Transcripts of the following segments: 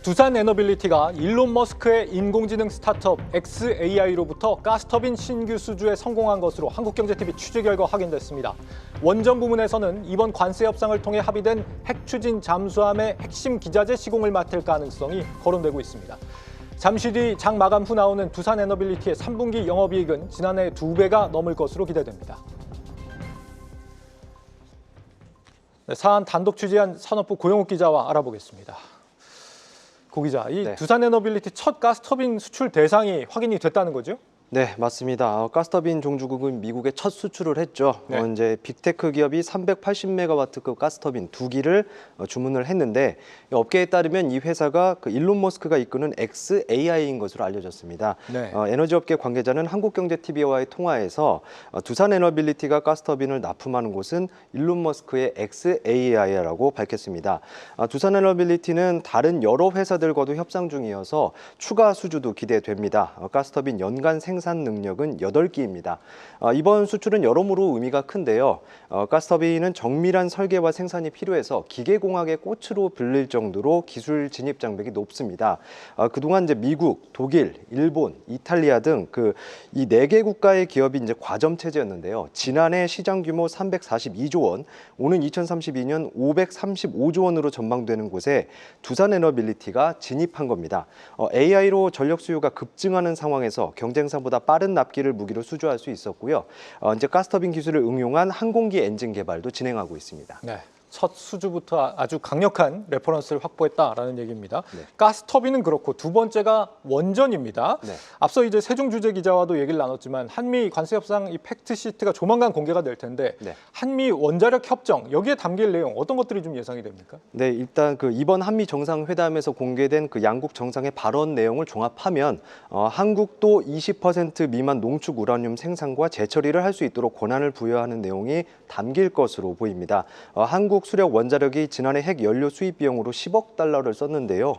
두산 에너빌리티가 일론 머스크의 인공지능 스타트업 xAI로부터 가스터빈 신규 수주에 성공한 것으로 한국경제TV 취재 결과 확인됐습니다. 원전 부문에서는 이번 관세 협상을 통해 합의된 핵 추진 잠수함의 핵심 기자재 시공을 맡을 가능성이 거론되고 있습니다. 잠시 뒤 장 마감 후 나오는 두산 에너빌리티의 3분기 영업이익은 지난해 2배가 넘을 것으로 기대됩니다. 사안 단독 취재한 산업부 고영욱 기자와 알아보겠습니다. 고 기자, 이 두산 에너빌리티 첫 가스터빈 수출 대상이 확인이 됐다는 거죠? 네, 맞습니다. 가스터빈 종주국은 미국에 첫 수출을 했죠. 이제 빅테크 기업이 380메가와트급 가스터빈 2기를 주문을 했는데 업계에 따르면 이 회사가 일론 머스크가 이끄는 xAI인 것으로 알려졌습니다. 에너지업계 관계자는 한국경제TV와의 통화에서 두산 에너빌리티가 가스터빈을 납품하는 곳은 일론 머스크의 xAI라고 밝혔습니다. 두산 에너빌리티는 다른 여러 회사들과도 협상 중이어서 추가 수주도 기대됩니다. 가스터빈 연간 생산 능력은 8기입니다. 이번 수출은 여러모로 의미가 큰데요. 가스터빈은 정밀한 설계와 생산이 필요해서 기계공학의 꽃으로 불릴 정도로 기술 진입 장벽이 높습니다. 그동안 이제 미국, 독일, 일본, 이탈리아 등 이 4개 국가의 기업이 이제 과점 체제였는데요. 지난해 시장 규모 342조 원, 오는 2032년 535조 원으로 전망되는 곳에 두산 에너빌리티가 진입한 겁니다. AI로 전력 수요가 급증하는 상황에서 경쟁사보다 빠른 납기를 무기로 수주할 수 있었고요. 이제 가스터빈 기술을 응용한 항공기 엔진 개발도 진행하고 있습니다. 네, 첫 수주부터 아주 강력한 레퍼런스를 확보했다라는 얘기입니다. 가스터빈은 그렇고 두 번째가 원전입니다. 앞서 이제 세종 주재 기자와도 얘기를 나눴지만 한미 관세 협상 이 팩트 시트가 조만간 공개가 될 텐데 한미 원자력 협정 여기에 담길 내용 어떤 것들이 좀 예상이 됩니까? 네, 일단 이번 한미 정상회담에서 공개된 양국 정상의 발언 내용을 종합하면 한국도 20% 미만 농축 우라늄 생산과 재처리를 할 수 있도록 권한을 부여하는 내용이 담길 것으로 보입니다. 한국 수력 원자력이 지난해 핵 연료 수입 비용으로 10억 달러를 썼는데요.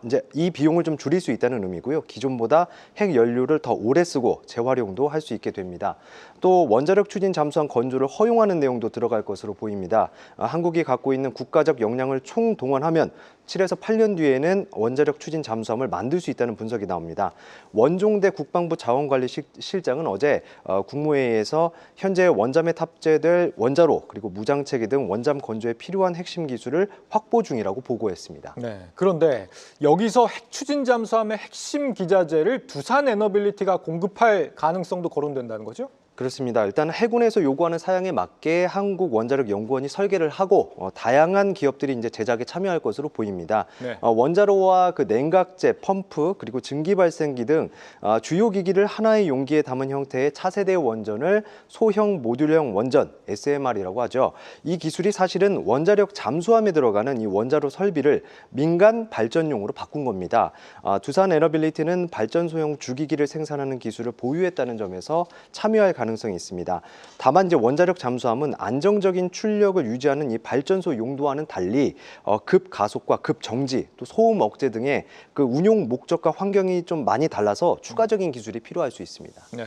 이제 이 비용을 좀 줄일 수 있다는 의미고요. 기존보다 핵 연료를 더 오래 쓰고 재활용도 할 수 있게 됩니다. 또 원자력 추진 잠수함 건조를 허용하는 내용도 들어갈 것으로 보입니다. 한국이 갖고 있는 국가적 역량을 총동원하면 7에서 8년 뒤에는 원자력 추진 잠수함을 만들 수 있다는 분석이 나옵니다. 원종대 국방부 자원관리실장은 어제 국무회의에서 현재 원잠에 탑재될 원자로 그리고 무장체계 등 원잠 건조에 필요한 핵심 기술을 확보 중이라고 보고했습니다. 네, 그런데 여기서 핵 추진 잠수함의 핵심 기자재를 두산 에너빌리티가 공급할 가능성도 거론된다는 거죠? 그렇습니다. 일단 해군에서 요구하는 사양에 맞게 한국원자력연구원이 설계를 하고 다양한 기업들이 이제 제작에 참여할 것으로 보입니다. 원자로와 냉각제, 펌프, 그리고 증기 발생기 등 주요 기기를 하나의 용기에 담은 형태의 차세대 원전을 소형 모듈형 원전, SMR이라고 하죠. 이 기술이 사실은 원자력 잠수함에 들어가는 이 원자로 설비를 민간 발전용으로 바꾼 겁니다. 두산 에너빌리티는 발전소형 주기기를 생산하는 기술을 보유했다는 점에서 참여할 가능성이 있습니다. 다만 이제 원자력 잠수함은 안정적인 출력을 유지하는 이 발전소 용도와는 달리 급가속과 급정지, 또 소음 억제 등의 운용 목적과 환경이 좀 많이 달라서 추가적인 기술이 필요할 수 있습니다. 네.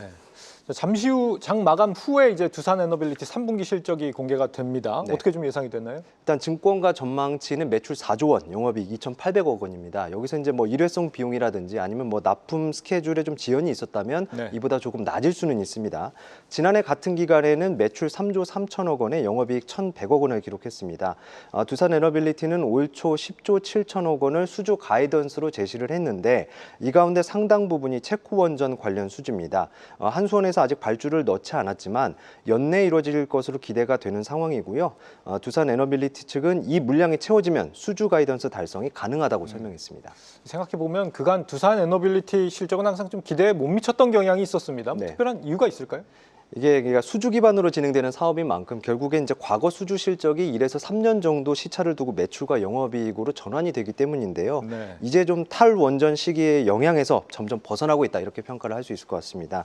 잠시 후 장 마감 후에 이제 두산 에너빌리티 3분기 실적이 공개가 됩니다. 어떻게 좀 예상이 됐나요? 일단 증권가 전망치는 매출 4조 원, 영업이익 2,800억 원입니다. 여기서 이제 일회성 비용이라든지 아니면 납품 스케줄에 좀 지연이 있었다면 이보다 조금 낮을 수는 있습니다. 지난해 같은 기간에는 매출 3조 3천억 원에 영업이익 1,100억 원을 기록했습니다. 두산 에너빌리티는 올 초 10조 7천억 원을 수주 가이던스로 제시를 했는데 이 가운데 상당 부분이 체코 원전 관련 수주입니다. 한수원에서 아직 발주를 넣지 않았지만 연내에 이루어질 것으로 기대가 되는 상황이고요. 두산 에너빌리티 측은 이 물량이 채워지면 수주 가이던스 달성이 가능하다고 설명했습니다. 생각해보면 그간 두산 에너빌리티 실적은 항상 좀 기대에 못 미쳤던 경향이 있었습니다. 특별한 이유가 있을까요? 이게 그러니까 수주 기반으로 진행되는 사업인 만큼 결국엔 이제 과거 수주 실적이 1에서 3년 정도 시차를 두고 매출과 영업이익으로 전환이 되기 때문인데요. 이제 좀 탈원전 시기에 영향에서 점점 벗어나고 있다 이렇게 평가를 할 수 있을 것 같습니다.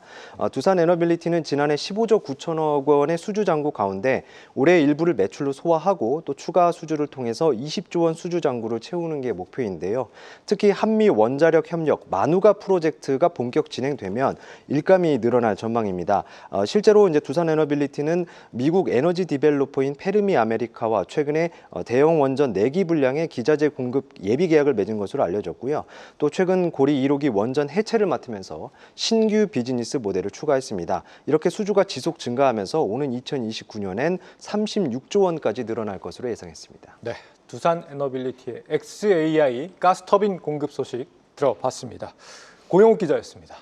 두산 에너빌리티는 지난해 15조 9천억 원의 수주 잔고 가운데 올해 일부를 매출로 소화하고 또 추가 수주를 통해서 20조 원 수주 잔고를 채우는 게 목표인데요. 특히 한미 원자력 협력 마누가 프로젝트가 본격 진행되면 일감이 늘어날 전망입니다. 실제로 이제 두산 에너빌리티는 미국 에너지 디벨로퍼인 페르미 아메리카와 최근에 대형 원전 4기 분량의 기자재 공급 예비 계약을 맺은 것으로 알려졌고요. 또 최근 고리 1호기 원전 해체를 맡으면서 신규 비즈니스 모델을 추가했습니다. 이렇게 수주가 지속 증가하면서 오는 2029년엔 36조 원까지 늘어날 것으로 예상했습니다. 네, 두산 에너빌리티의 XAI 가스터빈 공급 소식 들어봤습니다. 고영욱 기자였습니다.